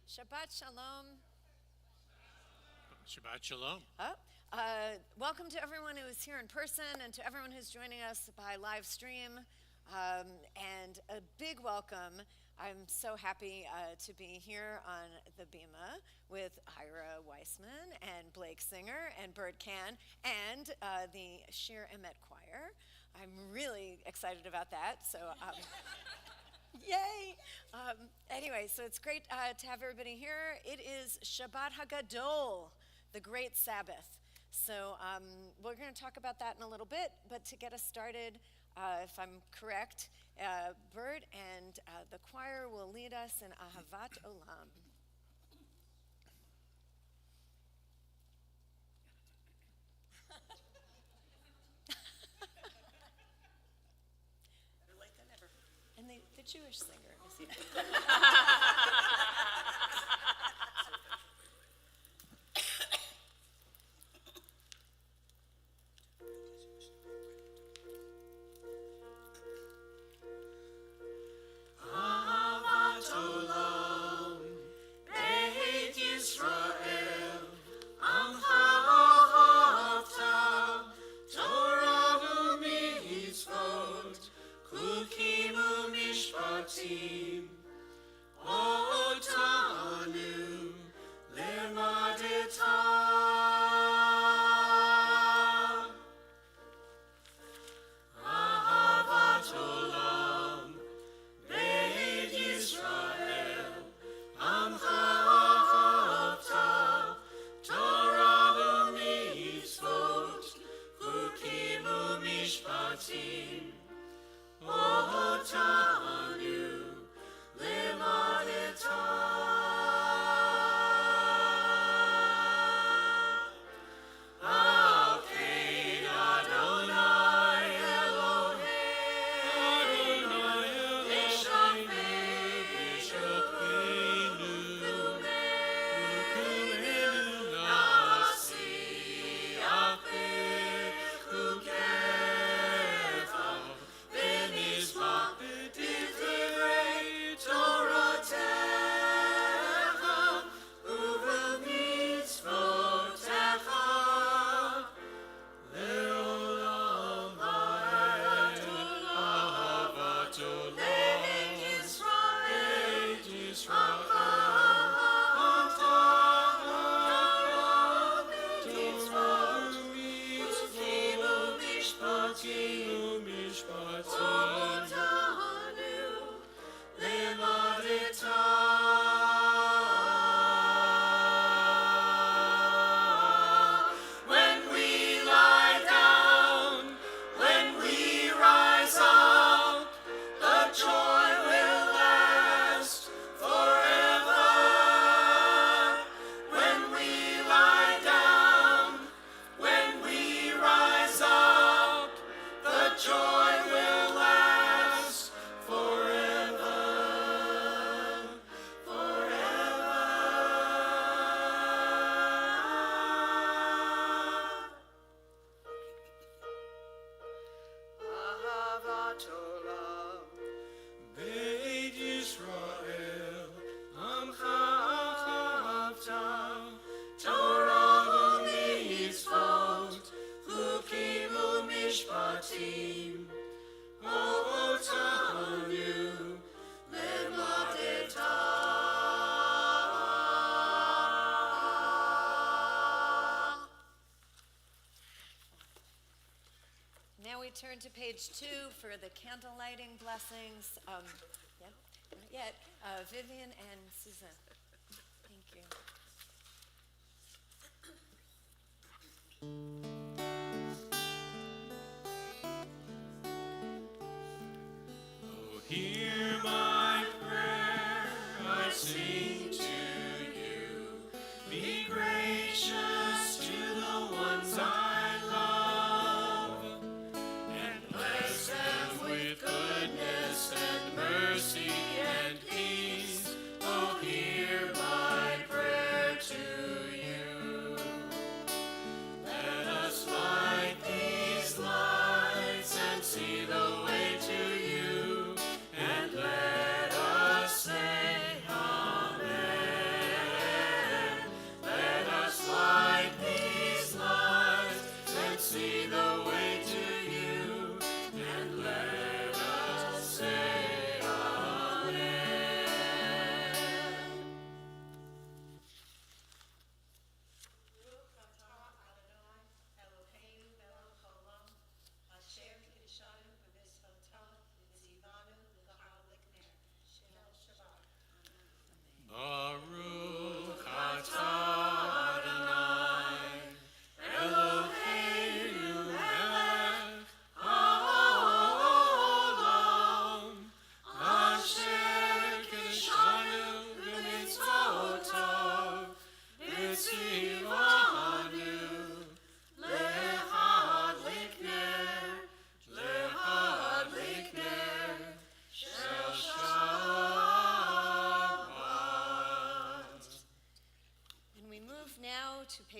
Shabbat Shalom. Shabbat Shalom. Welcome to everyone who is here in person and to everyone who's joining us by live stream. And a big welcome. I'm so happy to be here on the Bima with Ira Weissman and Blake Singer and Bert Can and the Shir Emet Choir. I'm really excited about that. Yay! Anyway, so it's great to have everybody here. It is Shabbat HaGadol, the great Sabbath. So we're going to talk about that in a little bit, but to get us started, if I'm correct, Bert and the choir will lead us in Ahavat Olam. And the Jewish singer is here. Turn to page 2 for the candle lighting blessings. Not yet. Vivian and Susan. Thank you. Oh, hear my prayer, I sing to you. Be gracious to the ones I love, and bless them with goodness and mercy and peace. Oh, hear my prayer to you. Let us light these lights and see the way to you, and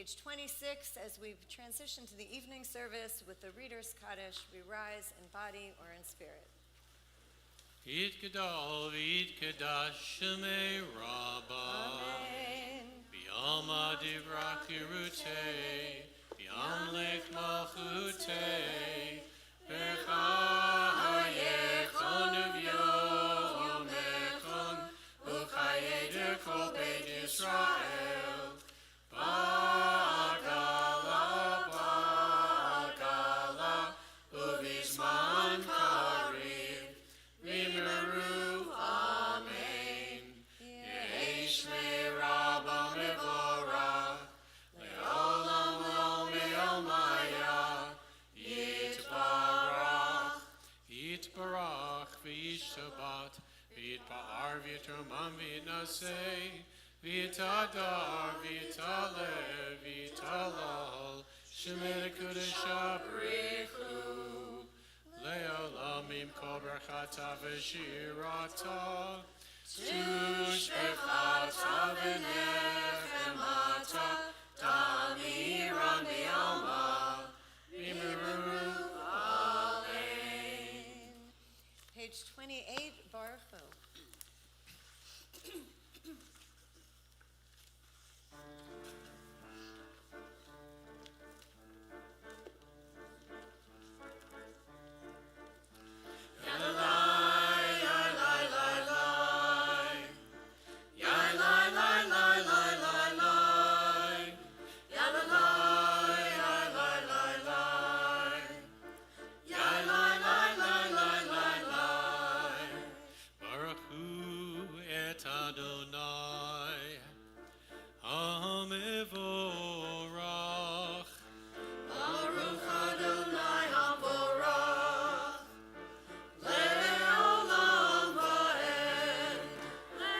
Page 26, as we transition to the evening service with the Reader's Kaddish, we rise in body or in spirit. Yitgadal v'yitgadash shemei Rabba. Amen. B'yalma divrach yirutei, b'yamlech malchutei, v'chayechon uvyomechon, u'chayeder kol beit Yisrael. Ba'agala, ba'agala, u'vizman kariv, v'mimeru, amen. Yesh me'rabba mevorach, le'olam le'omaya, yitbarach. Yitbarach v'yishtabat, v'yitba'ar v'yitromam v'yitnaseh, v'yitadar v'yitaleh v'yitalal, shemei kodesh abrichu. Le'olam im kol berachata v'shirata, tushbechata v'nechemata, tamiran b'yalma, v'mimeru, amen. Page 28, Baruch Hu. Baruch Hu et Adonai, Hamevorach. Baruch Adonai HaMorach, Le'olam va'ed,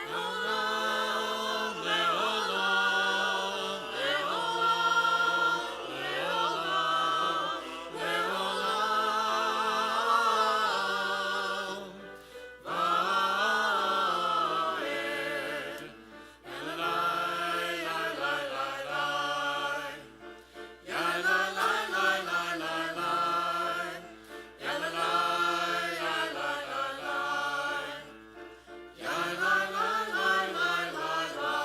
Le'olam, Le'olam, Le'olam, Le'olam, Le'olam, va'ed, Elai, lai, lai, lai, lai. Ya la la la la la la, ya la la ya la la la, ya la la la la la la.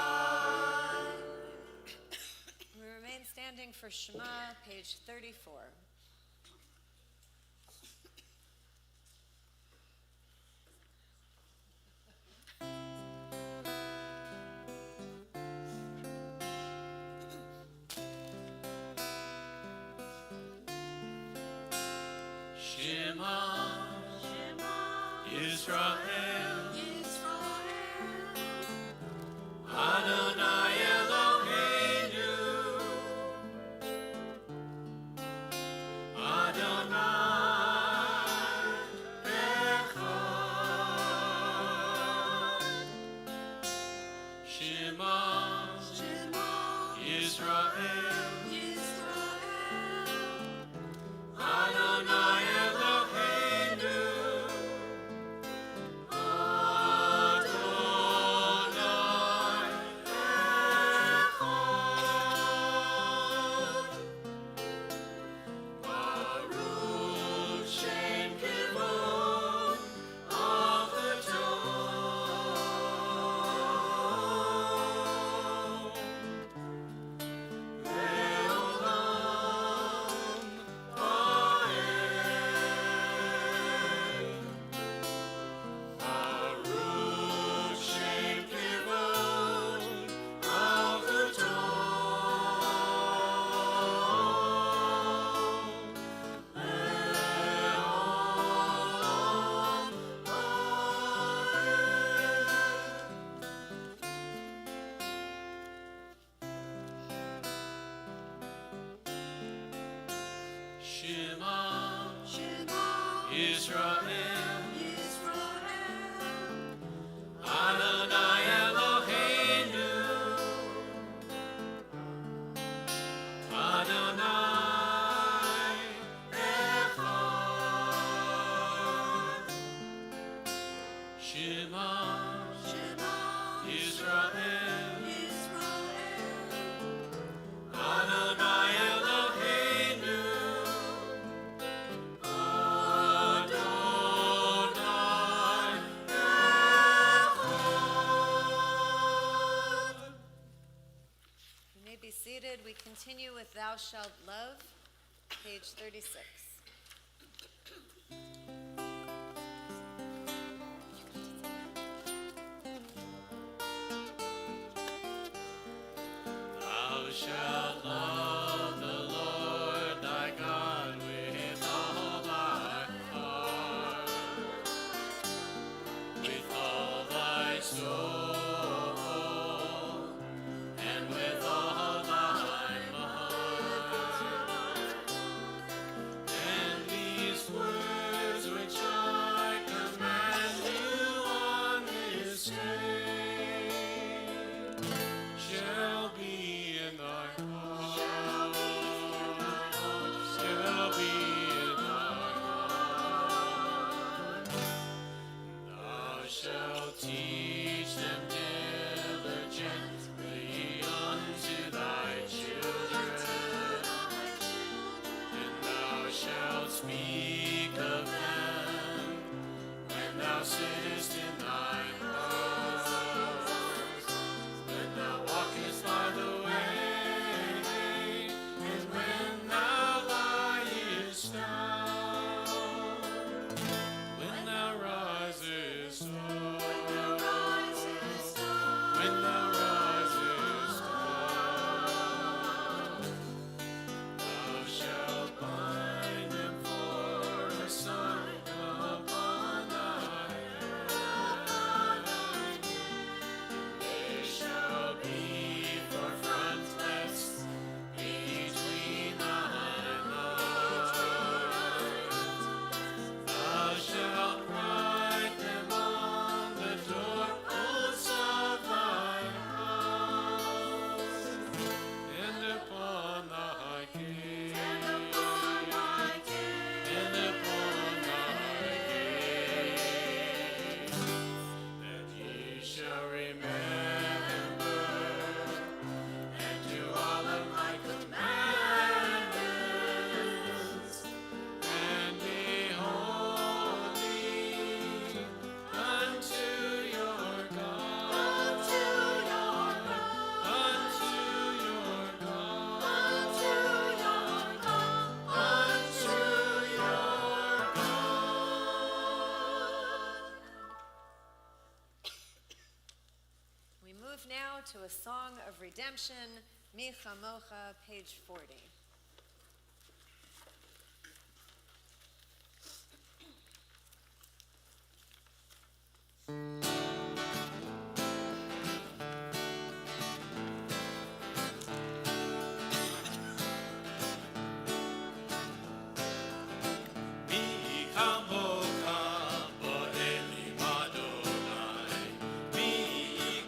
We remain standing for Shema, page 34. Shema, Yisrael, Adonai Eloheinu, Adonai Echad. Shema, Yisrael, Adonai Eloheinu, Adonai Echad. Baruch Shem Kivon Achaton, Le'olam va'ed. Baruch Shem Kivon Achaton, Le'olam va'ed. Shema, Yisrael, Adonai Eloheinu, Adonai Echad. Shema, Yisrael, Adonai Thou Shalt Love, page 36. Thou shalt love the Lord thy God with all thy heart, with all thy soul, and with all thy might. And these words which I command you on this day shall be in thy heart, shall be in thy heart. Thou shalt teach them diligently unto thy children, and thou shalt speak of them when thou sittest in thine house, when thou walkest by the way, and when thou liest down, when thou risest up, when thou risest up. Thou shalt bind them for a sign upon thy hand. They shall be for frontlets between thine eyes. Thou shalt write them on the doorposts of thy house, and upon thy gate, and upon thy gate, that ye shall remember and do all of my commandments, and be holy unto your God, unto your God, unto your God, unto your God, unto your God. We move now to a song of redemption, Mi Chamocha, page 40. Mi chamocha bo'elim Adonai, mi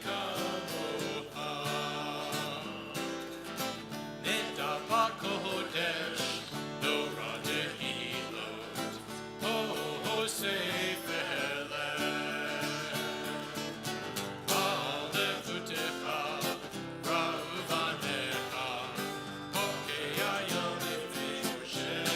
chamocha. Neta b'kodesh, Torah tehilot, ho sefer lev. Ba'al levutecha, ra'uvanecha, pokei hayom v'Yoshem.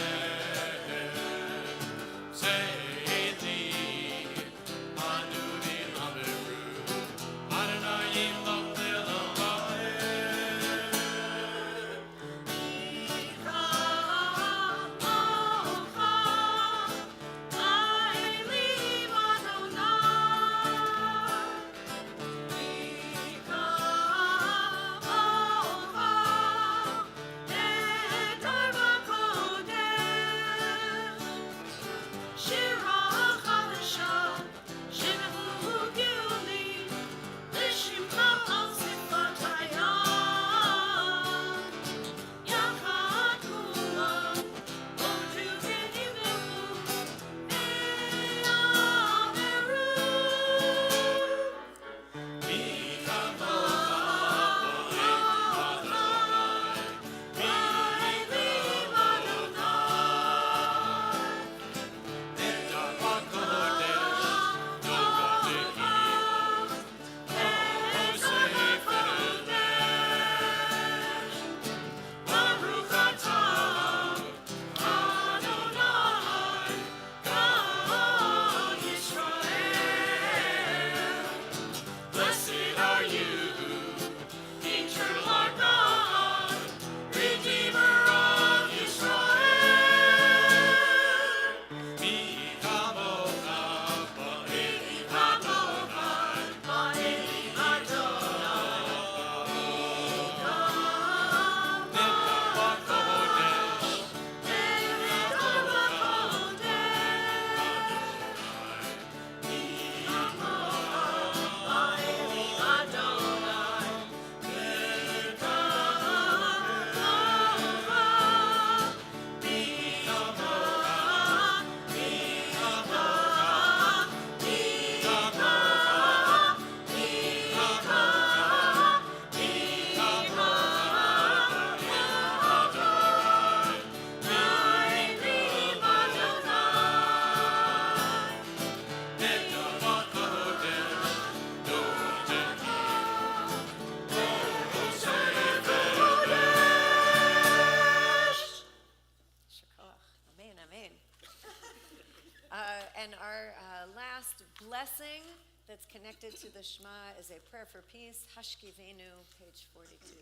And our last blessing that's connected to the Shema is a prayer for peace, Hashkivenu, page 42.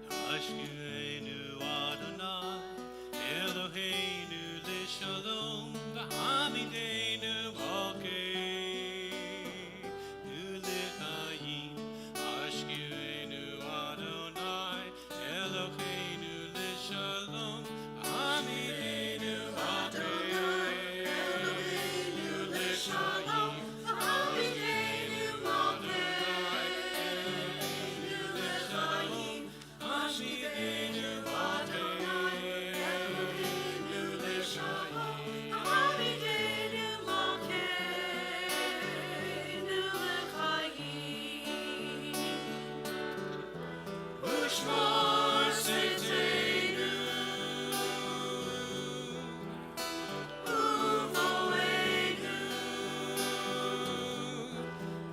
Hashkivenu Adonai, Eloheinu Lishalom, V'hamidenu Malkeinu L'chaim. Hashkivenu Adonai, Eloheinu Lishalom, V'hamidenu Malkeinu L'chaim. Hashkivenu Adonai, Eloheinu Lishalom, Hashkivenu Malkeinu L'chaim. Hashkivenu Malkeinu L'chaim. Ushmor Seitenu, Uvoenu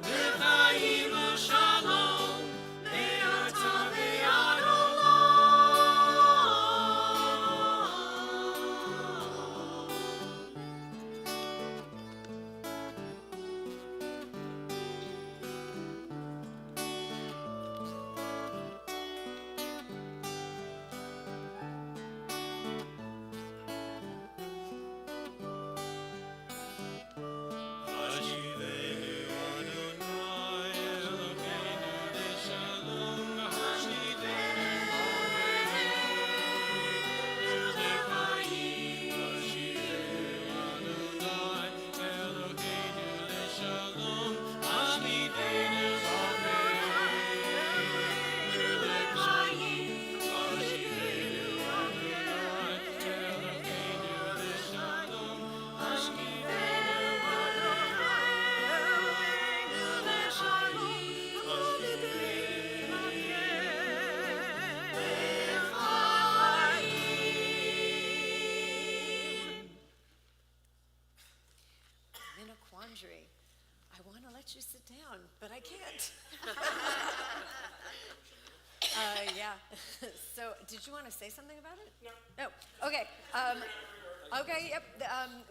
L'chaim Shalom, Be'ata Hashkivenu Adonai, Eloheinu Lishalom, Hashkivenu Malkeinu L'chaim. Hashkivenu Adonai, Eloheinu Lishalom, Hashkivenu Malkeinu L'chaim. Hashkivenu Adonai, Eloheinu Lishalom, Hashkivenu I'm in a quandary. I want to let you sit down, but I can't. Yeah. So, did you want to say something about it? No. Okay. Okay. Yep.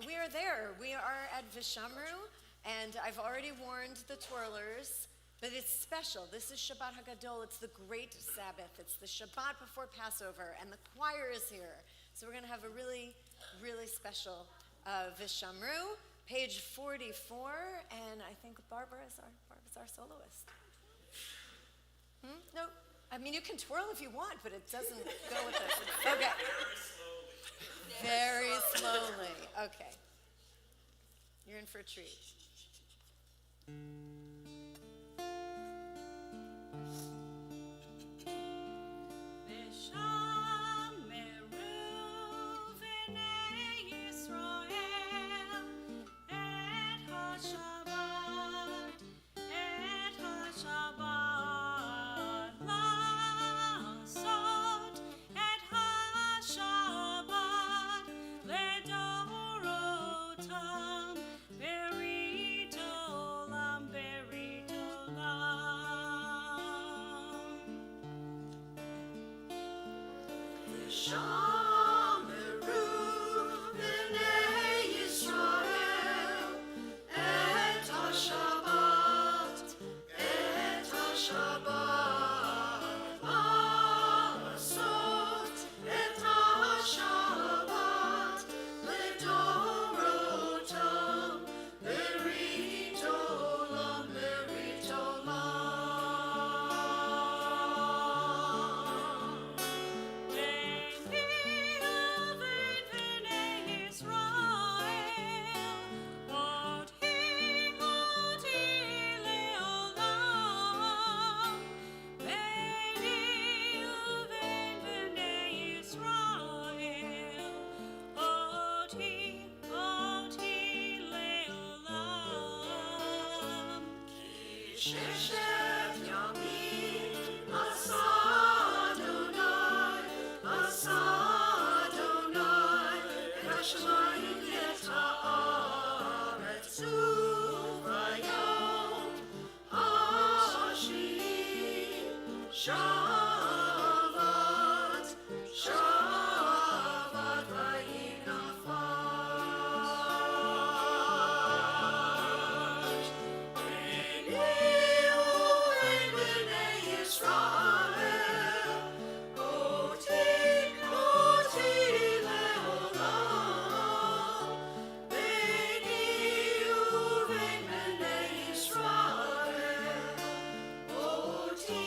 We are there. We are at Vishamru, and I've already warned the twirlers. But it's special. This is Shabbat Hagadol. It's the great Sabbath. It's the Shabbat before Passover, and the choir is here. So we're going to have a really, really special Vishamru, page 44, and I think Barbara's our soloist. No, I mean you can twirl if you want, but it doesn't go with us. Okay. Very slowly. Okay. You're in for a treat. Hashemayim et haaretz Shabbat, Shabbat vayinafash. Bnei Bnei Yisrael, Oti, Oti leolam. Bnei Bnei Yisrael, Oti,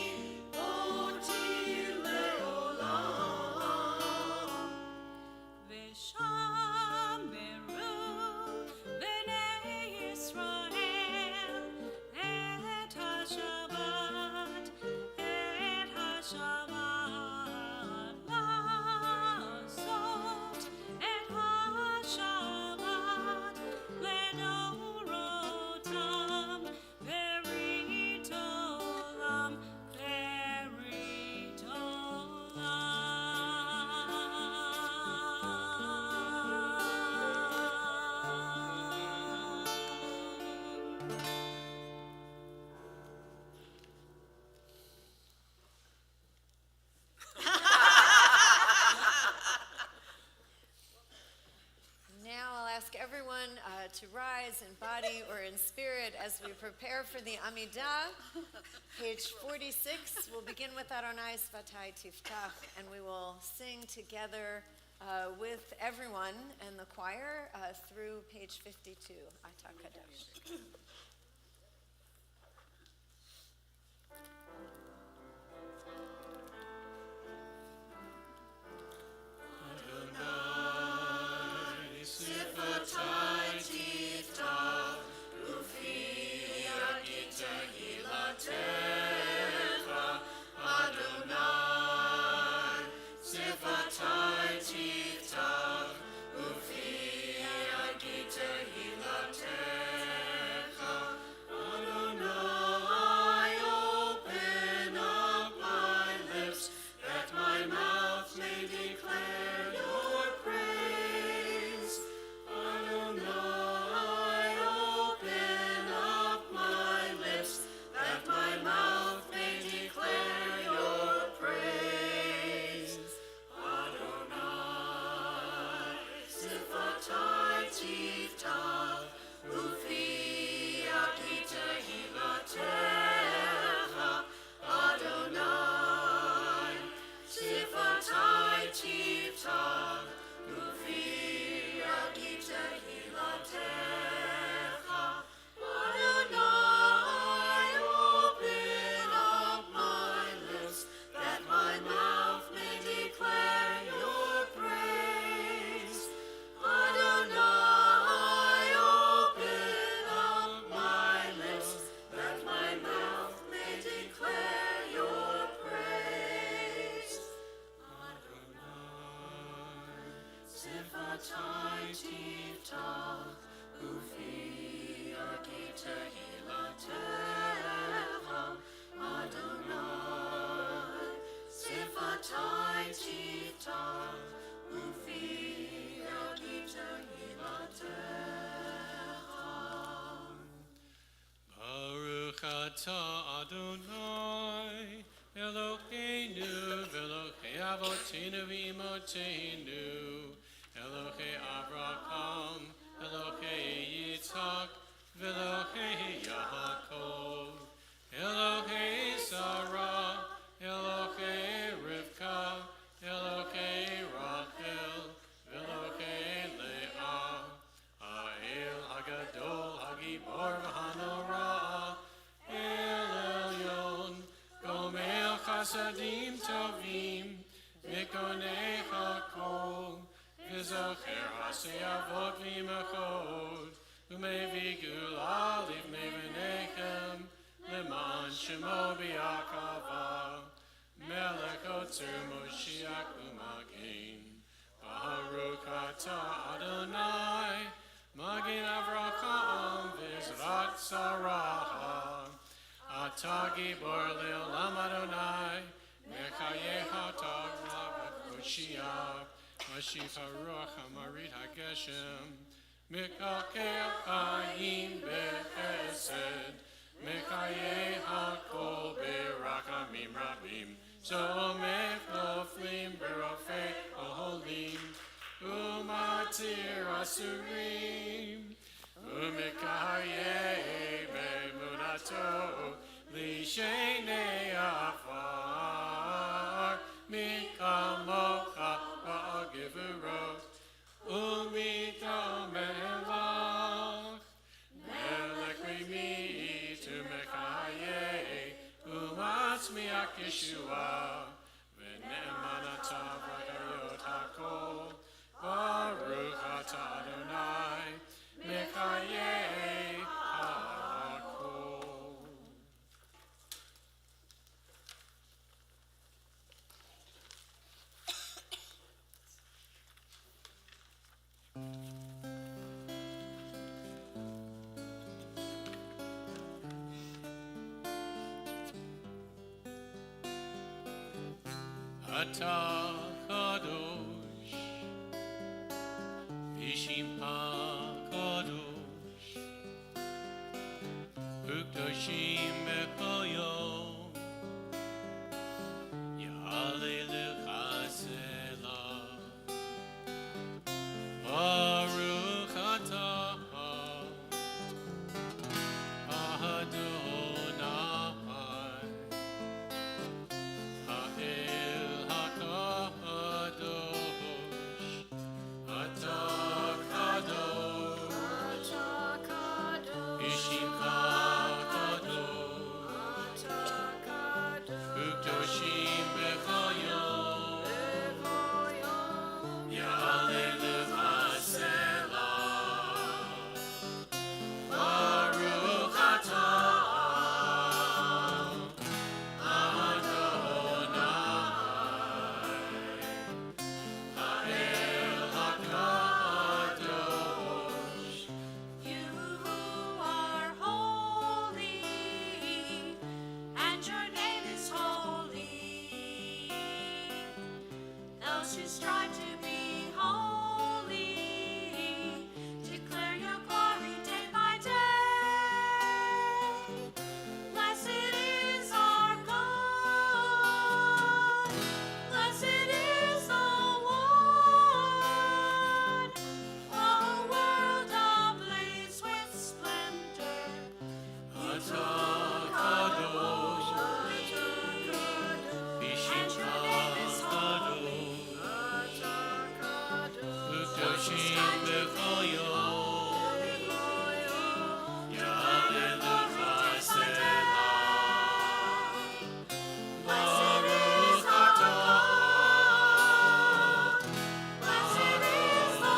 Oti leolam. V'shameru b'nei Yisrael et HaShabbat, la'asot et HaShabbat ledorotam, perit olam, perit olam. Now I'll ask everyone to rise in body or in spirit as we prepare for the Amidah. Page 46, we'll begin with Adonai Svatai Tiftach, and we will sing together with everyone and the choir through page 52, Ata Kadosh. Adonai, Sifatai Tiftach, Ufi Agita Hilatecha. Adonai, Sifatai Tiftach, Ufi Agita Hilatecha. Adonai, open up my lips, that my mouth may declare your praise. Adonai, open up my lips, that my mouth may declare your praise. Adonai, Sifatai Tiftach, Ufi Agita Hilatecha. Adonai, Sifatai Tiftach, Ufi Agita Hilatecha. Adonai, open up my lips, that my mouth may declare your praise. Adonai, open up my lips, that my mouth may declare your praise. Adonai, Sifatai Tiftach, Ufi Agita Hilatecha. Adonai, Sifatai Tiftach, Ufi Agita Hilatecha. Baruch atah Adonai, Eloheinu v'Elokei avoteinu v'imotenu, Elokei Avraham, Elokei Yitzhak, v'Elokei Yaakov, Elokei Sarah, Elokei Rivka, Elokei Rachel, v'Elokei Leah, Ha'el Hagadol, Hagibor v'Hanorah, El Elyon, Gomel Chasadim Tovim, Mikonei Hakol, V'Zocher Hasei Avot V'Imachot, U'Mevi Gula Livnei V'Nechem, Leman Shemo B'Yakava, Melech Otzer Moshiach U'Magen, Baruch atah Adonai, Magen Avraham V'Ezrat Sarah, Atah Gibor Le'olam Adonai, Mechayecha Tavra V'Koshiach, Mashiach HaRuach HaMarit HaGeshem, Mekakeh Chaim B'Chesed, Mekayeh HaKol B'Rachamim Rabim, Shomech noflim berofei oholim, umatir asurim, umikayei bemunato, lishenei afar, mikamocha ba'agivurot, umitomelach, melech rimi tumekayei, umatzmiach Yeshua, v'ne'emanatav v'hayot hakol, Baruch atah Adonai, mekayei hakol. Atah kadosh, v'shimcha kadosh, ukdoshim b'kol yom, ya'alelecha selah. Baruch atah Adonai, ha'el hakadosh, atah kadosh, v'shimcha kadosh, ukdoshim b'kol yom, ya'alelecha selah. Baruch atah Ha'el HaKadosh. You are holy, and your name is holy. Those who strive to be holy declare your glory day by day. Blessed is our God. Blessed is the one. A world ablaze with splendor. Atah Kadosh. V'shimcha Kadosh. Ukdoshim b'kol yom. Ya'alelecha selah. Baruch atah Blessed is the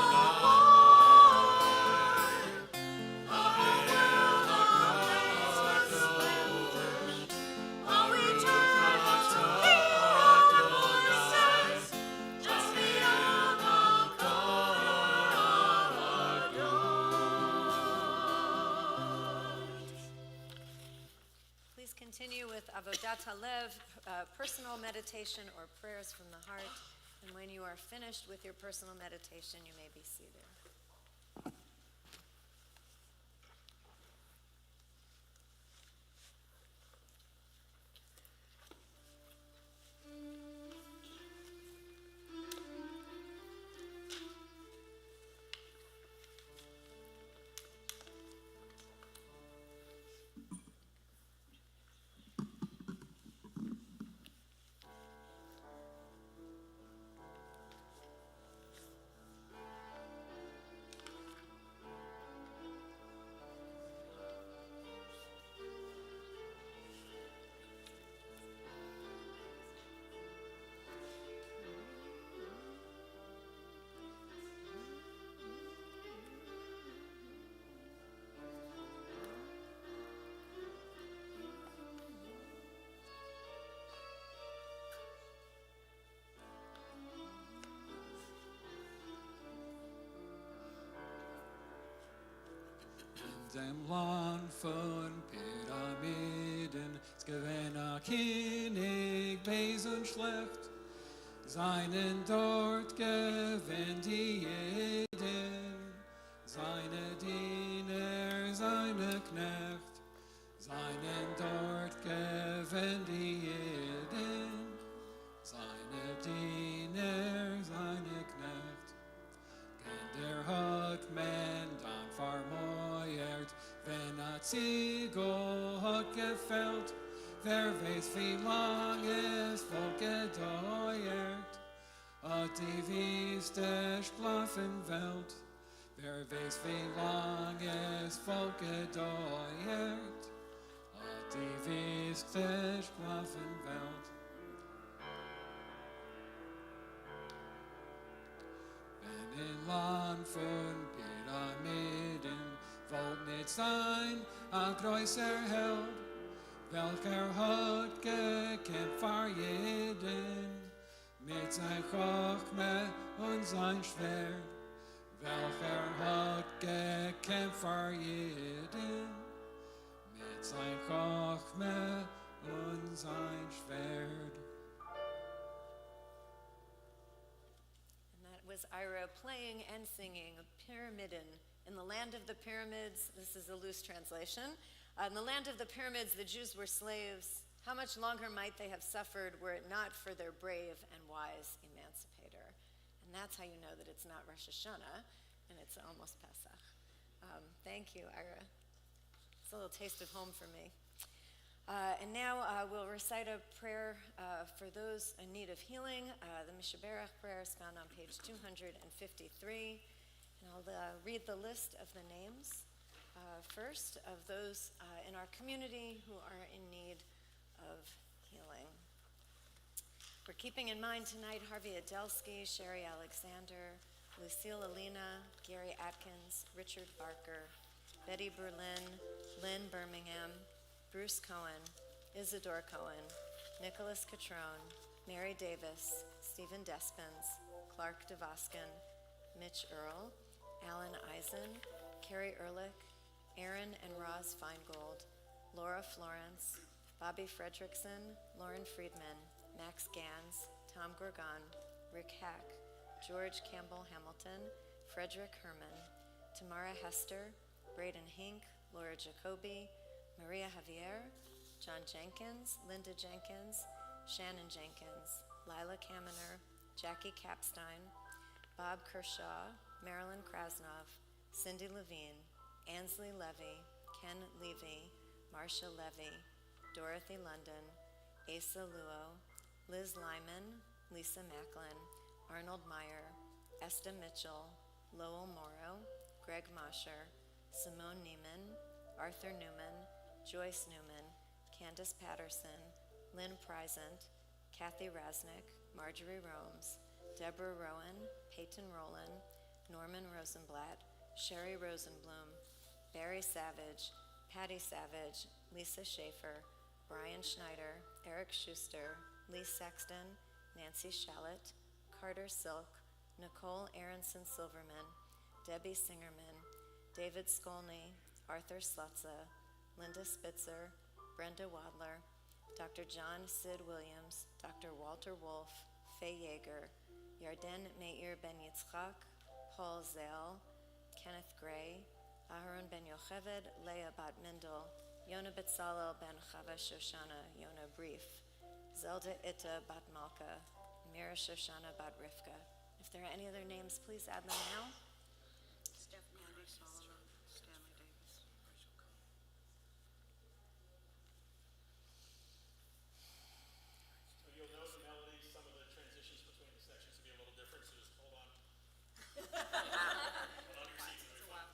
while we turn to hear our voices just beyond the corridors. Please continue with Avodat Halev, personal meditation or prayers from the heart. And when you are finished with your personal meditation, you may be seated. Dem Land von Pyramiden, es gewinn a König, Beis und Schlecht, seinen dort gewinn die Jeden, seine Diener, seine Knecht, seinen dort gewinn die Jeden, Diener seine Knecht. Kennt hat men dann vermeuert, wenn Ziegel hat gefällt. Wer weiß, wie lang es Volk gedauert, hat die wüste schlafen Welt. Wer weiß, wie lang es Volk gedauert, hat die wüste schlafen Welt. Wenn in Land von Pyramiden wollt nicht sein, ein größer Held, welcher hat gekämpft für jeden, mit sein Chochme und sein Schwert. Welcher hat gekämpft für jeden, mit sein Chochme und sein Schwert. And that was Ira playing and singing Pyramiden. In the land of the pyramids, this is a loose translation. In the land of the pyramids, the Jews were slaves. How much longer might they have suffered were it not for their brave and wise emancipator? And that's how you know that it's not Rosh Hashanah and it's almost Pesach. Thank you, Ira. It's a little taste of home for me. And now we'll recite a prayer for those in need of healing. The Mishaberach prayer is found on page 253. And I'll read the list of the names first of those in our community who are in need of healing. We're keeping in mind tonight Harvey Adelsky, Sherry Alexander, Lucille Alina, Gary Atkins, Richard Barker, Betty Berlin, Lynn Birmingham, Bruce Cohen, Isidore Cohen, Nicholas Catrone, Mary Davis, Stephen Despens, Clark DeVoskin, Mitch Earl, Alan Eisen, Carrie Ehrlich, Aaron and Roz Feingold, Laura Florence, Bobby Fredrickson, Lauren Friedman, Max Gans, Tom Gorgon, Rick Hack, George Campbell Hamilton, Frederick Herman, Tamara Hester, Braden Hink, Laura Jacoby, Maria Javier, John Jenkins, Linda Jenkins, Shannon Jenkins, Lila Kaminer, Jackie Capstein, Bob Kershaw, Marilyn Krasnov, Cindy Levine, Ansley Levy, Ken Levy, Marcia Levy, Dorothy London, Asa Luo, Liz Lyman, Lisa Macklin, Arnold Meyer, Esta Mitchell, Lowell Morrow, Greg Mosher, Simone Neiman, Arthur Newman, Joyce Newman, Candace Patterson, Lynn Prisant, Kathy Rasnick, Marjorie Romes, Deborah Rowan, Peyton Rowland, Norman Rosenblatt, Sherry Rosenblum, Barry Savage, Patty Savage, Lisa Schaefer, Brian Schneider, Eric Schuster, Lee Sexton, Nancy Shallett, Carter Silk, Nicole Aronson Silverman, Debbie Singerman, David Skolny, Arthur Slutza, Linda Spitzer, Brenda Wadler, Dr. John Sid Williams, Dr. Walter Wolf, Faye Yeager, Yarden Meir Ben Yitzchak, Paul Zale, Kenneth Gray, Aharon Ben Yocheved, Leah Bat Mendel, Yona Betzalel Ben Chava Shoshana, Yona Brief, Zelda Itta Bat Malka, Mira Shoshana Bat Rivka. If there are any other names, please add them now. Stephanie Sullivan, Stanley Davis. So you'll note the melody, some of the transitions between the sections will be a little different, so just hold on. Hold on to your seats, it'll be fun.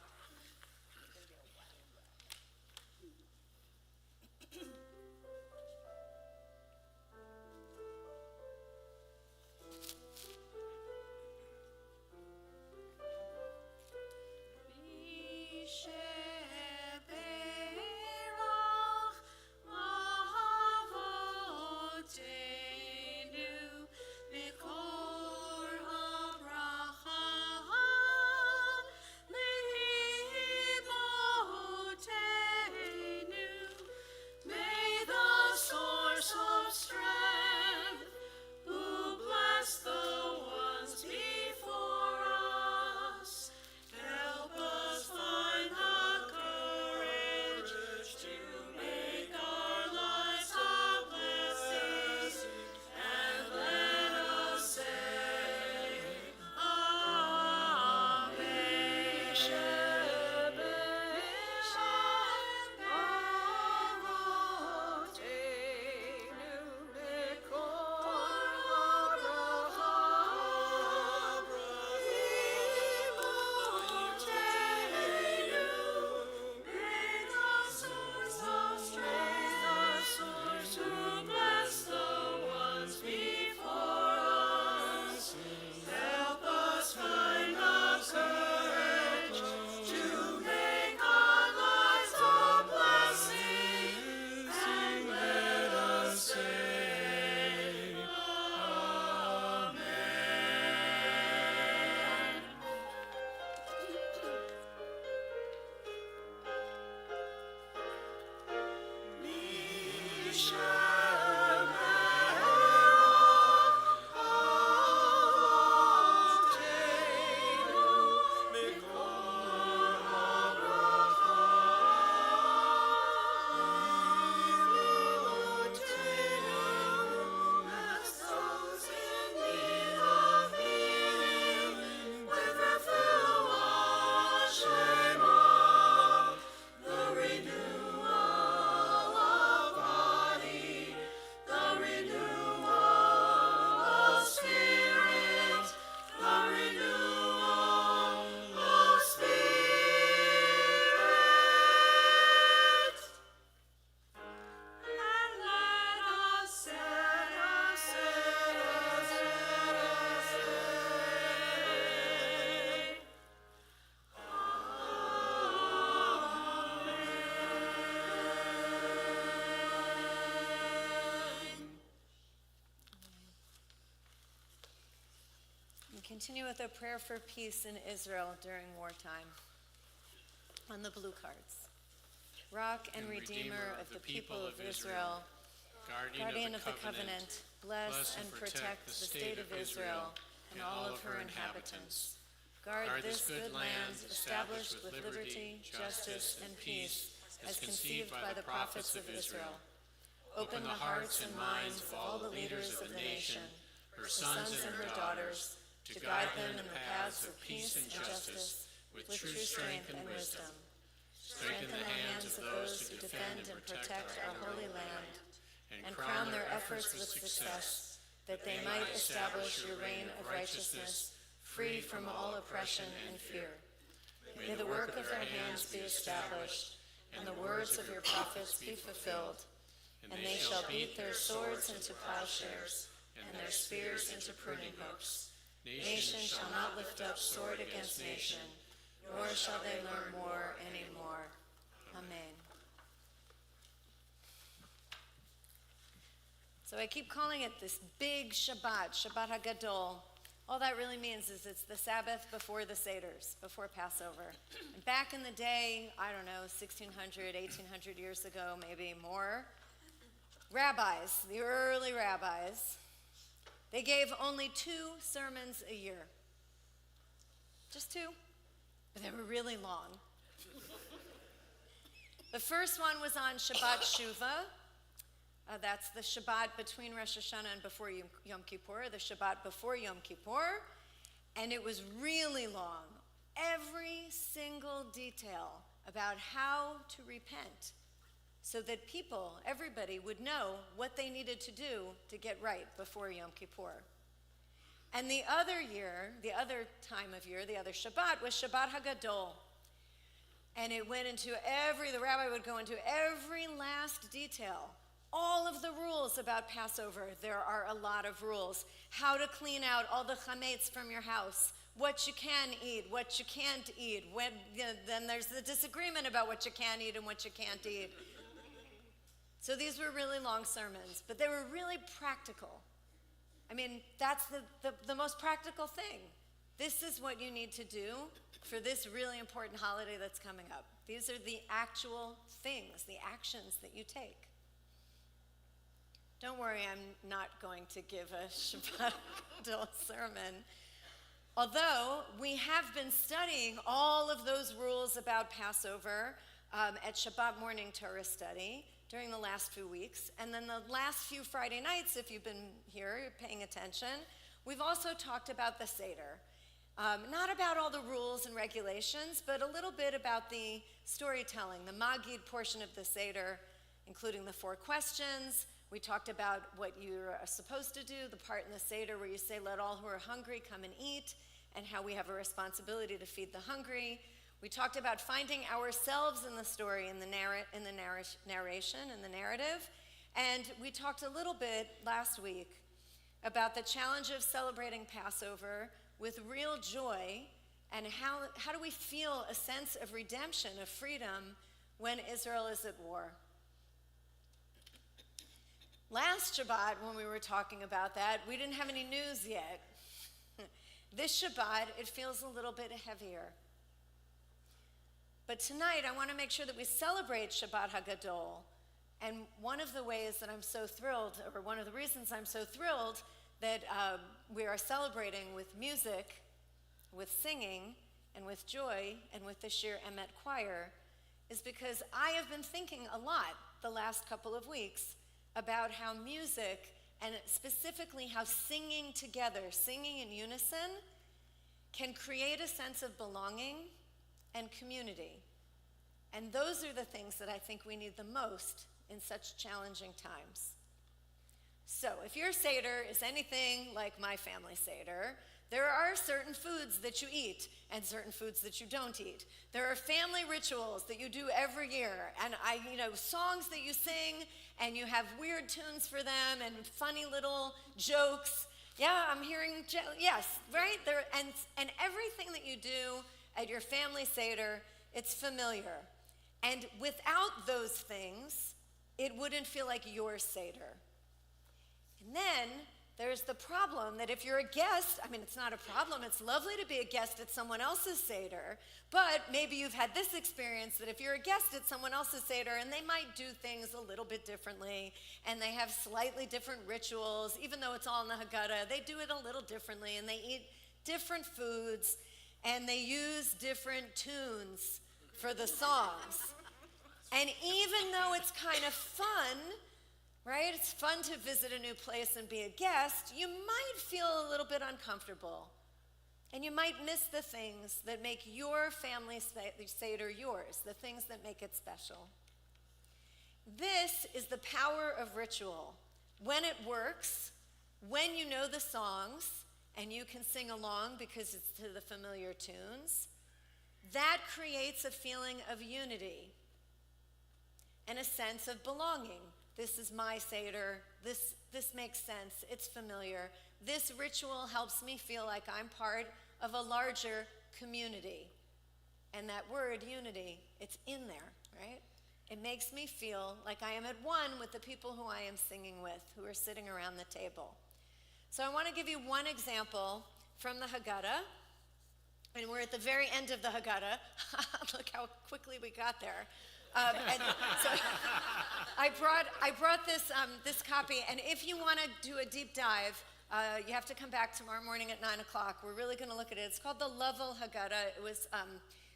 Continue with a prayer for peace in Israel during wartime. On the blue cards. Rock and Redeemer of the people of Israel, Guardian of the covenant, bless and protect the state of Israel and all of her inhabitants. Guard this good land established with liberty, justice, and peace as conceived by the prophets of Israel. Open the hearts and minds of all the leaders of the nation, her sons and her daughters, to guide them in the paths of peace and justice with true strength and wisdom. Strengthen the hands of those who defend and protect our holy land, and crown their efforts with success, that they might establish your reign of righteousness, free from all oppression and fear. May the work of their hands be established, and the words of your prophets be fulfilled, and they shall beat their swords into plowshares, and their spears into pruning hooks. Nation shall not lift up sword against nation, nor shall they learn war any more. Amen. So I keep calling it this big Shabbat, Shabbat HaGadol. All that really means is it's the Sabbath before the Seders, before Passover. And back in the day, I don't know, 1,600, 1,800 years ago, maybe more, rabbis, the early rabbis, they gave only 2 sermons a year. Just 2, but they were really long. The first one was on Shabbat Shuvah. That's the Shabbat between Rosh Hashanah and before Yom Kippur, the Shabbat before Yom Kippur. And it was really long. Every single detail about how to repent so that people, everybody, would know what they needed to do to get right before Yom Kippur. And the other year, the other time of year, the other Shabbat was Shabbat HaGadol. And it went into the rabbi would go into every last detail. All of the rules about Passover. There are a lot of rules. How to clean out all the chametz from your house. What you can eat, what you can't eat. Then there's the disagreement about what you can eat and what you can't eat. So these were really long sermons, but they were really practical. I mean, that's the most practical thing. This is what you need to do for this really important holiday that's coming up. These are the actual things, the actions that you take. Don't worry, I'm not going to give a Shabbat Gadol sermon. Although we have been studying all of those rules about Passover at Shabbat morning Torah study during the last few weeks. And then the last few Friday nights, if you've been here, you're paying attention, we've also talked about the Seder. Not about all the rules and regulations, but a little bit about the storytelling, the Magid portion of the Seder, including the 4 questions. We talked about what you're supposed to do, the part in the Seder where you say, let all who are hungry come and eat, and how we have a responsibility to feed the hungry. We talked about finding ourselves in the story, in the narration, in the narrative. And we talked a little bit last week about the challenge of celebrating Passover with real joy, and how do we feel a sense of redemption, of freedom, when Israel is at war. Last Shabbat, when we were talking about that, we didn't have any news yet. This Shabbat, it feels a little bit heavier. But tonight, I want to make sure that we celebrate Shabbat HaGadol And one of the ways that I'm so thrilled, or one of the reasons I'm so thrilled that we are celebrating with music, with singing, and with joy, and with the Shir Emet choir, is because I have been thinking a lot the last couple of weeks about how music, and specifically how singing together, singing in unison, can create a sense of belonging and community. And those are the things that I think we need the most in such challenging times. So if your Seder is anything like my family Seder, there are certain foods that you eat and certain foods that you don't eat. There are family rituals that you do every year, and songs that you sing, and you have weird tunes for them and funny little jokes. Yeah, I'm hearing, yes, right? And everything that you do at your family Seder, it's familiar. And without those things, it wouldn't feel like your Seder. And then there's the problem that if you're a guest, it's not a problem, it's lovely to be a guest at someone else's Seder, but maybe you've had this experience that if you're a guest at someone else's Seder and they might do things a little bit differently, and they have slightly different rituals, even though it's all in the Haggadah, they do it a little differently, and they eat different foods, and they use different tunes for the songs. And even though it's kind of fun, right? It's fun to visit a new place and be a guest. You might feel a little bit uncomfortable. And you might miss the things that make your family Seder yours, the things that make it special. This is the power of ritual. When it works, when you know the songs, and you can sing along because it's to the familiar tunes, that creates a feeling of unity and a sense of belonging. This is my Seder, this makes sense, it's familiar. This ritual helps me feel like I'm part of a larger community. And that word, unity, it's in there, right? It makes me feel like I am at one with the people who I am singing with, who are sitting around the table. So I want to give you one example from the Haggadah. And we're at the very end of the Haggadah. Look how quickly we got there. And so I brought this copy, and if you want to do a deep dive, you have to come back tomorrow morning at 9 o'clock. We're really going to look at it. It's called the Lovell Haggadah. It was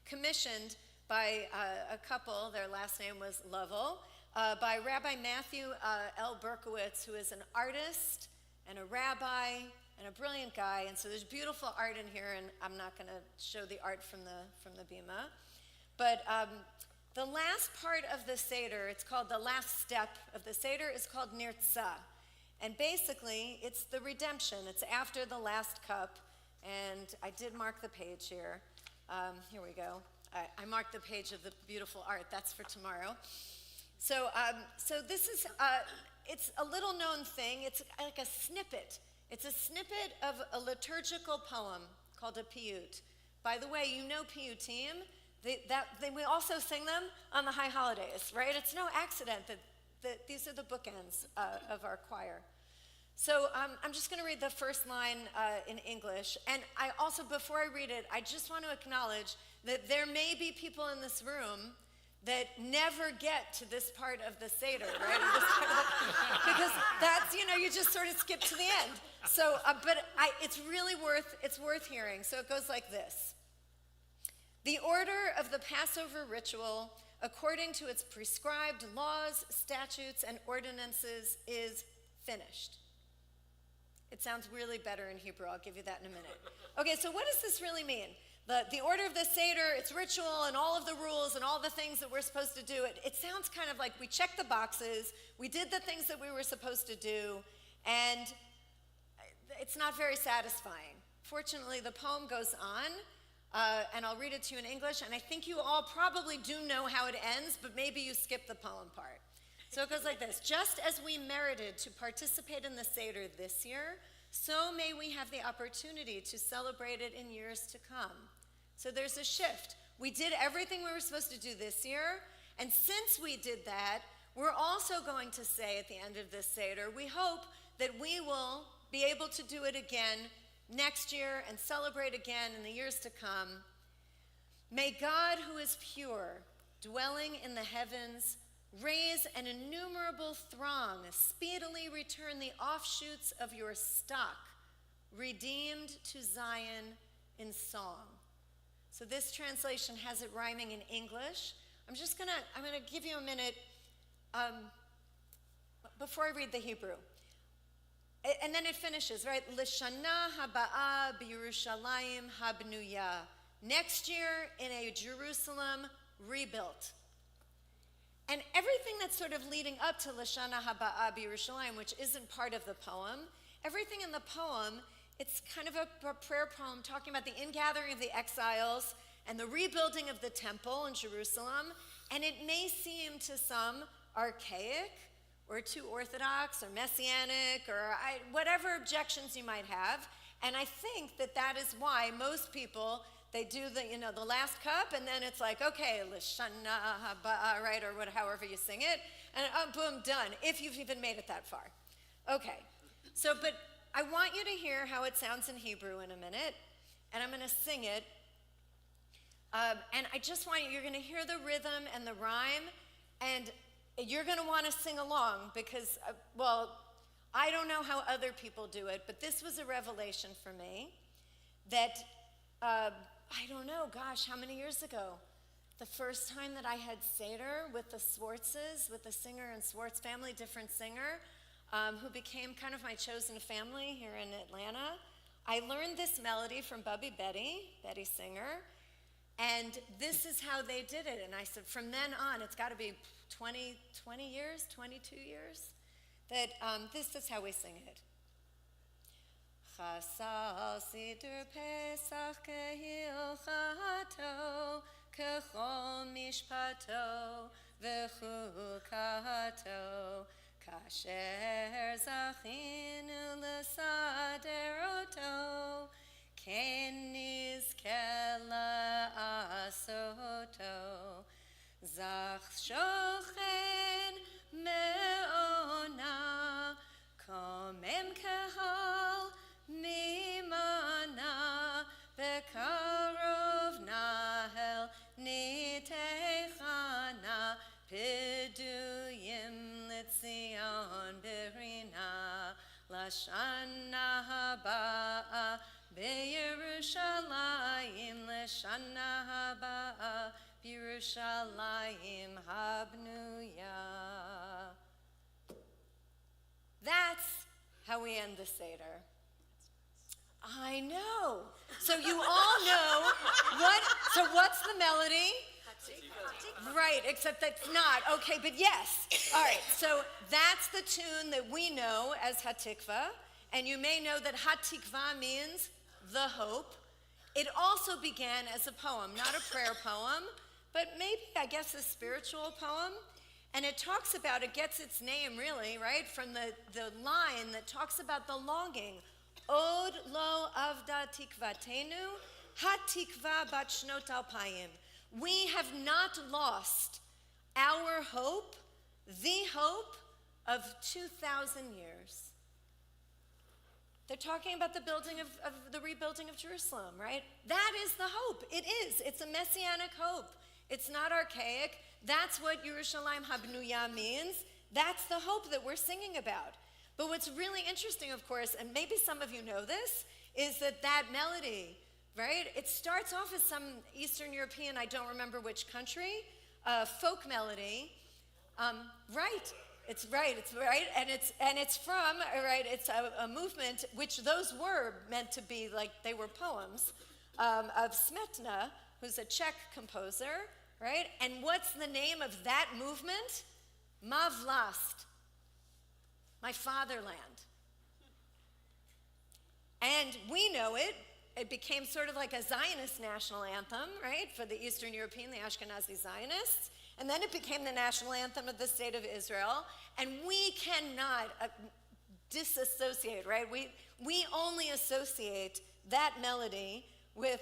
commissioned by a couple. Their last name was Lovell, by Rabbi Matthew L. Berkowitz, who is an artist and a rabbi and a brilliant guy. And so there's beautiful art in here, and I'm not going to show the art from the bima, but the last part of the Seder, it's called the last step of the Seder, is called Nirtzah. And basically, it's the redemption. It's after the last cup. And I did mark the page here. Here we go. I marked the page of the beautiful art. That's for tomorrow. So this is, it's a little known thing. It's like a snippet. It's a snippet of a liturgical poem called a piyut. By the way, you know piyutim. We also sing them on the high holidays, right? It's no accident that these are the bookends of our choir. So I'm just going to read the first line in English. And I also, before I read it, I just want to acknowledge that there may be people in this room that never get to this part of the Seder, right? Because that's, you just sort of skip to the end. So, it's really worth hearing. So it goes like this. The order of the Passover ritual, according to its prescribed laws, statutes, and ordinances, is finished. It sounds really better in Hebrew. I'll give you that in a minute. Okay, so what does this really mean? The order of the Seder, its ritual, and all of the rules, and all the things that we're supposed to do, it sounds kind of like we checked the boxes, we did the things that we were supposed to do, and it's not very satisfying. Fortunately, the poem goes on. And I'll read it to you in English, and I think you all probably do know how it ends, but maybe you skip the poem part. So it goes like this. Just as we merited to participate in the Seder this year, so may we have the opportunity to celebrate it in years to come. So there's a shift. We did everything we were supposed to do this year, and since we did that, we're also going to say at the end of this Seder, we hope that we will be able to do it again next year and celebrate again in the years to come. May God, who is pure, dwelling in the heavens, Raise an innumerable throng, speedily return the offshoots of your stock, redeemed to Zion in song. So this translation has it rhyming in English. I'm gonna give you a minute before I read the Hebrew. And then it finishes, right? L'shana haba'a b'Yerushalayim habnuya. Next year in a Jerusalem rebuilt. And everything that's sort of leading up to L'shana haba'a b'Yerushalayim, which isn't part of the poem, everything in the poem, it's kind of a prayer poem talking about the ingathering of the exiles and the rebuilding of the temple in Jerusalem. And it may seem to some archaic or too orthodox or messianic or whatever objections you might have. And I think that is why most people, they do the last cup, and then it's like, okay, l'shana haba, right, or however you sing it, and boom, done, if you've even made it that far. Okay, so, but I want you to hear how it sounds in Hebrew in a minute, and I'm gonna sing it, and I just want you're gonna hear the rhythm and the rhyme, and you're gonna wanna sing along, because, I don't know how other people do it, but this was a revelation for me, that, I don't know, gosh, how many years ago? The first time that I had Seder with the Swartzes, with the Singer and Swartz family, different singer, who became kind of my chosen family here in Atlanta. I learned this melody from Betty Singer, and this is how they did it. And I said, from then on, it's got to be 20 years, 22 years, that this is how we sing it. Chasal Siddur Pesach kehilchato, kechol mishpato v'chukato, kasher zachinu l'saderoto, ken nizke la'asoto, zach shochen me'ona, komem kahal Mimana bekarov nahel nitechana piduyim litzion berina lashana haba'a beYerushalayim lashana haba'a beYerushalayim habnuya. That's how we end the Seder. I know. So you all know what's the melody? Right, except that's not. Okay, but yes. All right, so that's the tune that we know as Hatikva, and you may know that Hatikva means the hope. It also began as a poem, not a prayer poem, but maybe, I guess, a spiritual poem. And it talks about, it gets its name really, right, from the line that talks about the longing. Od lo avda tikvatenu, hatikva bat shnot alpayim. We have not lost our hope, the hope of 2,000 years. They're talking about the building of the rebuilding of Jerusalem, right? That is the hope. It is. It's a messianic hope. It's not archaic. That's what Yerushalayim Habnuya means. That's the hope that we're singing about. But what's really interesting, of course, and maybe some of you know this, is that melody, right? It starts off as some Eastern European, I don't remember which country, folk melody. Right. It's right, and it's from, right, it's a movement, which those were meant to be like, they were poems, of Smetana, who's a Czech composer, right? And what's the name of that movement? Ma vlast, my fatherland. And we know it. It became sort of like a Zionist national anthem, right, for the Eastern European, the Ashkenazi Zionists. And then it became the national anthem of the state of Israel. And we cannot disassociate, right? We only associate that melody with,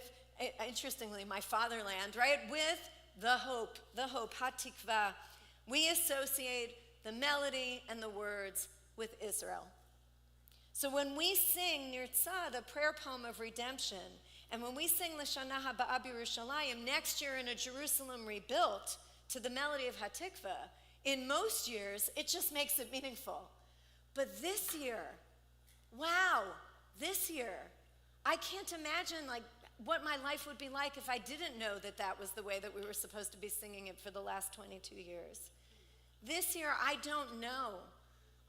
interestingly, my fatherland, right, with the hope, Hatikva. We associate the melody and the words with Israel. So when we sing Nirtzah, the prayer poem of redemption, and when we sing L'Shana Haba'a B'Yerushalayim, next year in a Jerusalem rebuilt, to the melody of Hatikva, In most years, it just makes it meaningful. But this year, wow, this year, I can't imagine like what my life would be like if I didn't know that that was the way that we were supposed to be singing it for the last 22 years. This year, I don't know.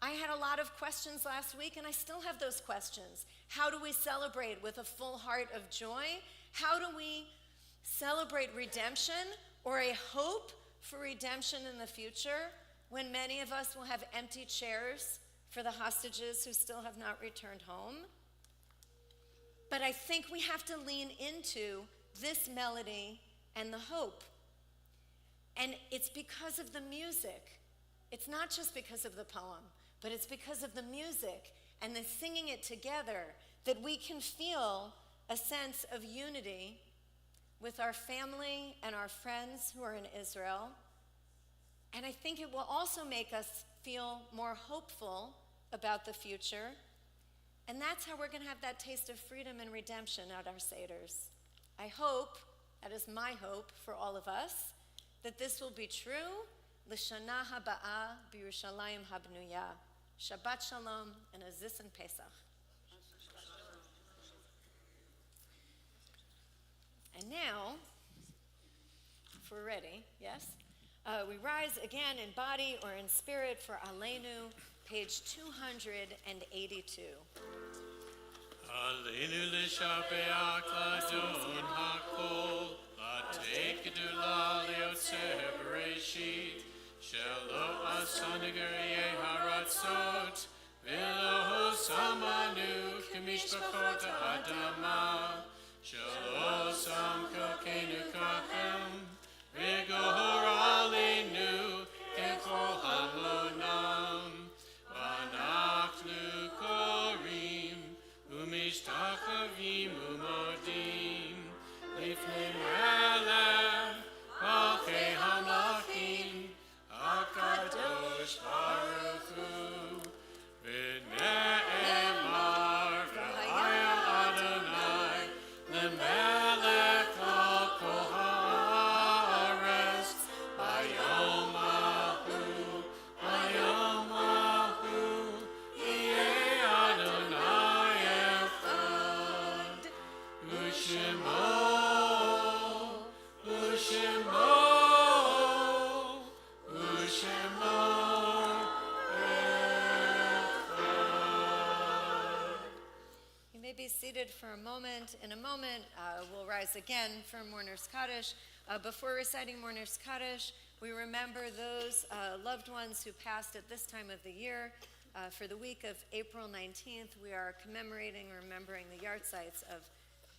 I had a lot of questions last week, and I still have those questions. How do we celebrate with a full heart of joy? How do we celebrate redemption or a hope for redemption in the future when many of us will have empty chairs for the hostages who still have not returned home? But I think we have to lean into this melody and the hope. And it's because of the music. It's not just because of the poem, but it's because of the music and the singing it together that we can feel a sense of unity with our family and our friends who are in Israel. And I think it will also make us feel more hopeful about the future. And that's how we're going to have that taste of freedom and redemption at our Seders. I hope, that is my hope for all of us, that this will be true. L'shana haba'a b'Yerushalayim habnuya. Shabbat shalom and a Zisen Pesach. And now, if we're ready, yes? We rise again in body or in spirit for Aleinu, page 282. Aleinu l'shabeach l'adon hakol, l'atei kedula liotzer bereshit, shelo asaniger yeharatzot, v'lo samanu k'mishpachot ha'adama, shelo sam kokenu kachem, v'gohor aleinu kechol hamonam, v'anachnu korim, umishtachavim umodim, lifnei melech, malchei hamlachim, HaKadosh Baruch Hu, v'ne'emar v'hayel Adonai, lemelech al kol haaretz, bayom ahu, yeh Adonai echad, u'shemo You may be seated for a moment. In a moment, we'll rise again for Mourner's Kaddish. Before reciting Mourner's Kaddish, we remember those loved ones who passed at this time of the year. For the week of April 19th, we are commemorating and remembering the yahrzeits of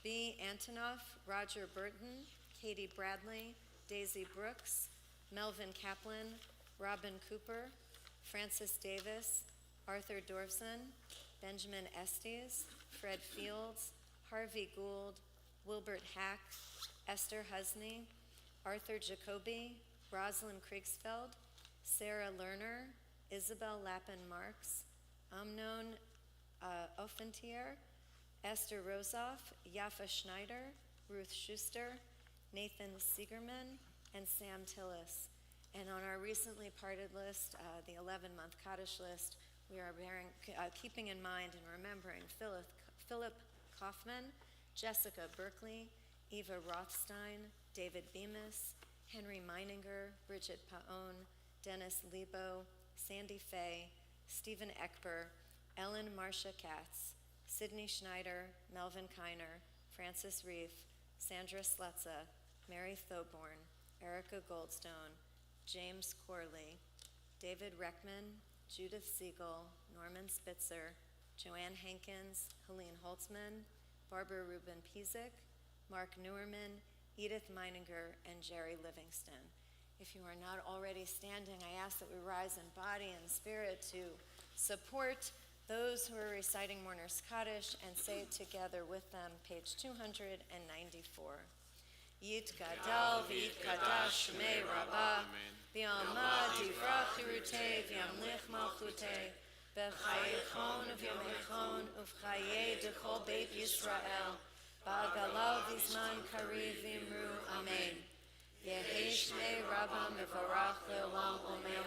B. Antonoff, Roger Burton, Katie Bradley, Daisy Brooks, Melvin Kaplan, Robin Cooper, Francis Davis, Arthur Dorfson, Benjamin Estes, Fred Fields, Harvey Gould, Wilbert Hack, Esther Husney, Arthur Jacoby, Rosalind Kriegsfeld, Sarah Lerner, Isabel Lappin Marks, Amnon Offentier, Esther Rosoff, Yaffa Schneider, Ruth Schuster, Nathan Siegerman, and Sam Tillis. And on our recently parted list, the 11-month Kaddish list, we are keeping in mind and remembering Philip Kaufman, Jessica Berkeley, Eva Rothstein, David Bemis, Henry Meininger, Bridget Paon, Dennis Lebo, Sandy Fay, Stephen Eckber, Ellen Marcia Katz, Sydney Schneider, Melvin Kiner, Francis Reef, Sandra Slutza, Mary Thoborn, Erica Goldstone, James Corley, David Reckman, Judith Siegel, Norman Spitzer, Joanne Hankins, Helene Holtzman, Barbara Rubin Pizik, Mark Newerman, Edith Meininger, and Jerry Livingston. If you are not already standing, I ask that we rise in body and spirit to support those who are reciting Mourner's Kaddish and say it together with them, page 294. Yitgadal v'yitkadash shmei Rabbah, v'yamad divrach chirutei v'yamlich malchutei, b'chayechon v'yamechon uv'chayei d'chol beit Yisrael, ba'galav v'zman kariv v'imru amen. Yehi shmei Rabbah mevarach le'olam olam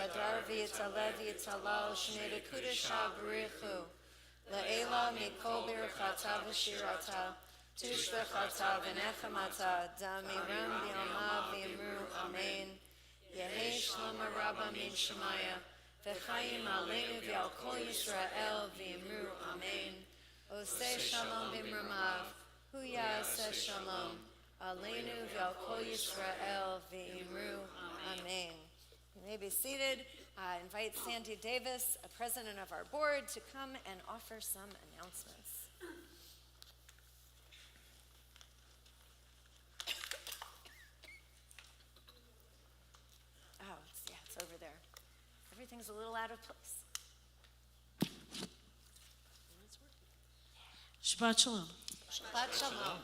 Yadar v'yitzaleh v'yitzalal Shnei B'Kudesha B'richu La'ela Mikol Birchata V'Shirata Tushbechata V'Nechamata Damiram B'Yama V'Yimru Amen Yehi Shloma Rabba Min Shemaya V'Chaim Aleinu V'Al Kol Yisrael V'Yimru Amen Oseh Shalom B'Mramav Hu Ya'aseh Shalom Aleinu V'Al Kol Yisrael V'Yimru Amen. You may be seated. I invite Sandy Davis, a president of our board, to come and offer some announcements. Oh, it's over there. Everything's a little out of place. Shabbat Shalom. Shabbat Shalom.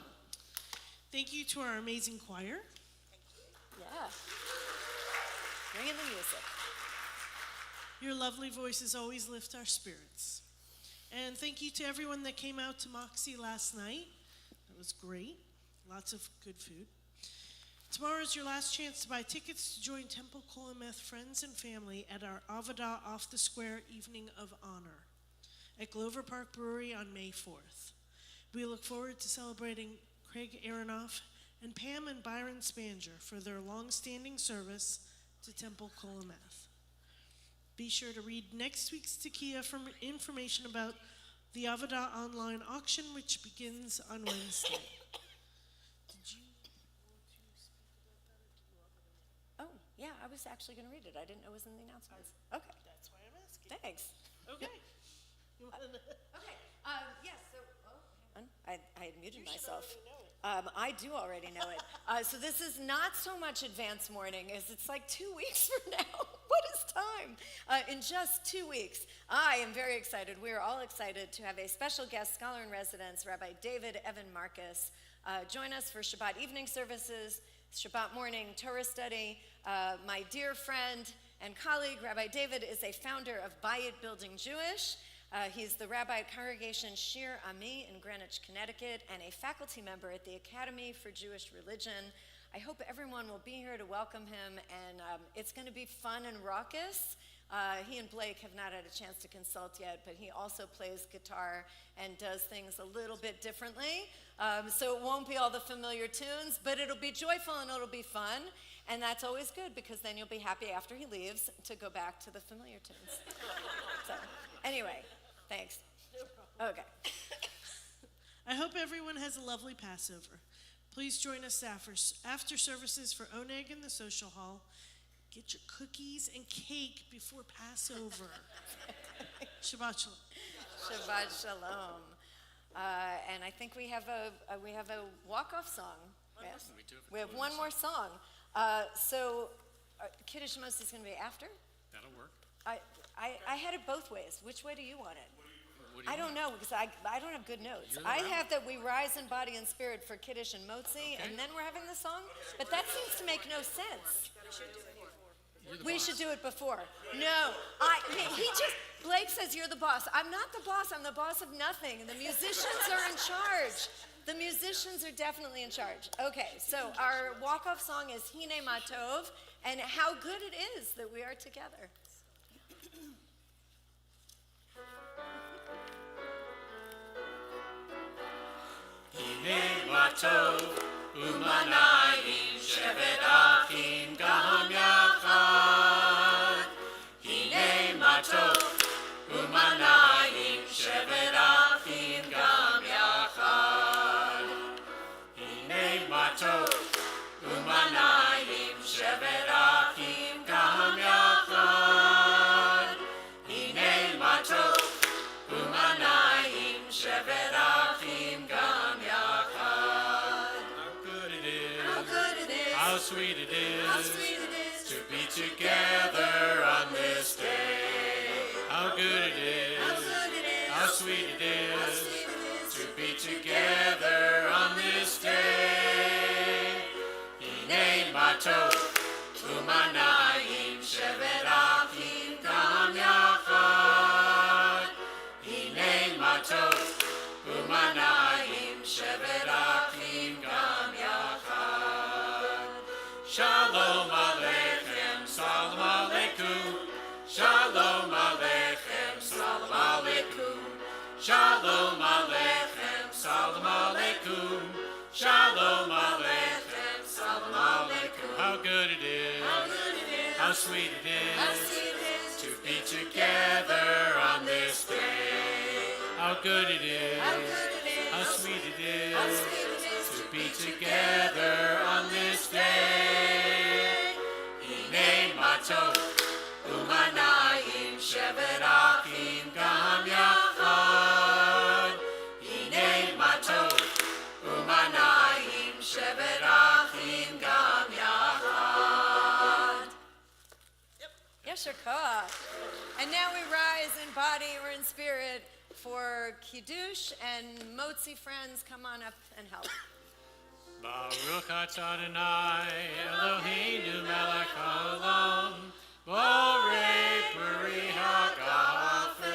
Thank you to our amazing choir. Yeah. Bringing the music. Your lovely voices always lift our spirits. And thank you to everyone that came out to Moxie last night. It was great. Lots of good food. Tomorrow is your last chance to buy tickets to join Temple Kol Emeth friends and family at our Avodah Off the Square Evening of Honor at Glover Park Brewery on May 4th. We look forward to celebrating Craig Aronoff and Pam and Byron Spanger for their long-standing service to Temple Kol Emeth. Be sure to read next week's Tekiah for information about the Avodah online auction, which begins on Wednesday. Did you want to speak about that, or do you want me to? Oh, yeah, I was actually going to read it. I didn't know it was in the announcements. Okay, That's why I'm asking. thanks. Okay. You want to? Okay, yes, so, hang on. I had muted You should myself. already know it. I do already know it. So this is not so much advance morning as it's like 2 weeks from now. What is time? In just 2 weeks. I am very excited. We are all excited to have a special guest scholar in residence, Rabbi David Evan Marcus, join us for Shabbat evening services, Shabbat morning Torah study. My dear friend and colleague, Rabbi David, is a founder of Bayit Building Jewish. He's the rabbi at Congregation Shir Ami in Greenwich, Connecticut, and a faculty member at the Academy for Jewish Religion. I hope everyone will be here to welcome him, and it's going to be fun and raucous. He and Blake have not had a chance to consult yet, but he also plays guitar and does things a little bit differently. So it won't be all the familiar tunes, but it'll be joyful and it'll be fun. And that's always good, because then you'll be happy after he leaves to go back to the familiar tunes. So anyway, thanks. Okay. I hope everyone has a lovely Passover. Please join us after services for Oneg in the social hall. Get your cookies and cake before Passover. Shabbat Shalom. Shabbat Shalom. And I think we have a walk-off song. Yes? We have one more song. So Kiddush Mos is going to be after? That'll work. I had it both ways. Which way do you want it? What do you I don't know, because I don't have good notes. You're the I rabbi. have that we rise in body and spirit for Kiddush and Motzi, and then we're having the song? But that seems to make no sense. We should do it before. No, Blake says you're the boss. I'm not the boss. I'm the boss of nothing. The musicians are in charge. The musicians are definitely in charge. Okay, so our walk-off song is Hine Matov, and how good it is that we are together. Hine matov umanayim shevet achim gam yachad. Hine matov umanayim shevet achim gam yachad. Hine matov umanayim shevet achim gam yachad. Hine matov umanayim shevet achim gam yachad. How good it is. How good it is. How sweet it is. How sweet it is. To be together on this day. How good it is. How good it is. How sweet it How is. sweet it is. To be together on this day. Hine matov umanayim shevet achim gam yachad. Hine matov umanayim shevet achim gam yachad. Shalom aleichem, salam aleikum. Shalom Aleichem, Salam Aleikum. Shalom Aleichem, Salam Aleikum. How good it is, how sweet it is, to be together on this day. How good it is, how sweet it is, to be together on this day. Hinei Matov, Umanayim, Shevet Achim, Gam Yachad. Hinei Matov, Umanayim, Shevet Achim, Gam Yachad. Yasher Koach. And now we rise in body or in spirit for Kiddush, and Motzi friends, come on up and help. Baruch atah Adonai, Eloheinu melech haolam, borei peri hagafen.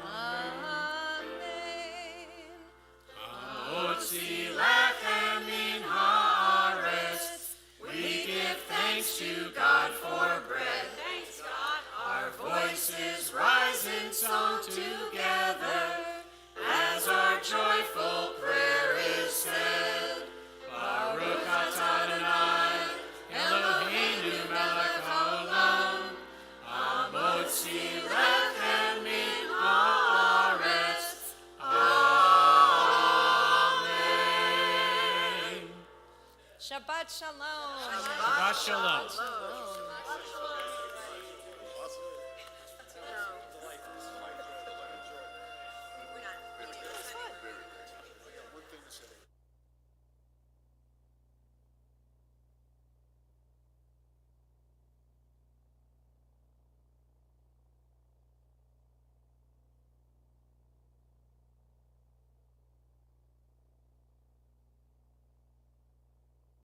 Amen. Hamotzi lechem min haaretz. We give thanks to God for bread. Our voices rise in song together as our joyful prayer is said. Baruch atah Adonai, Eloheinu melech haolam, hamotzi lechem min haaretz. Amen. Shabbat Shalom. Shabbat shalom.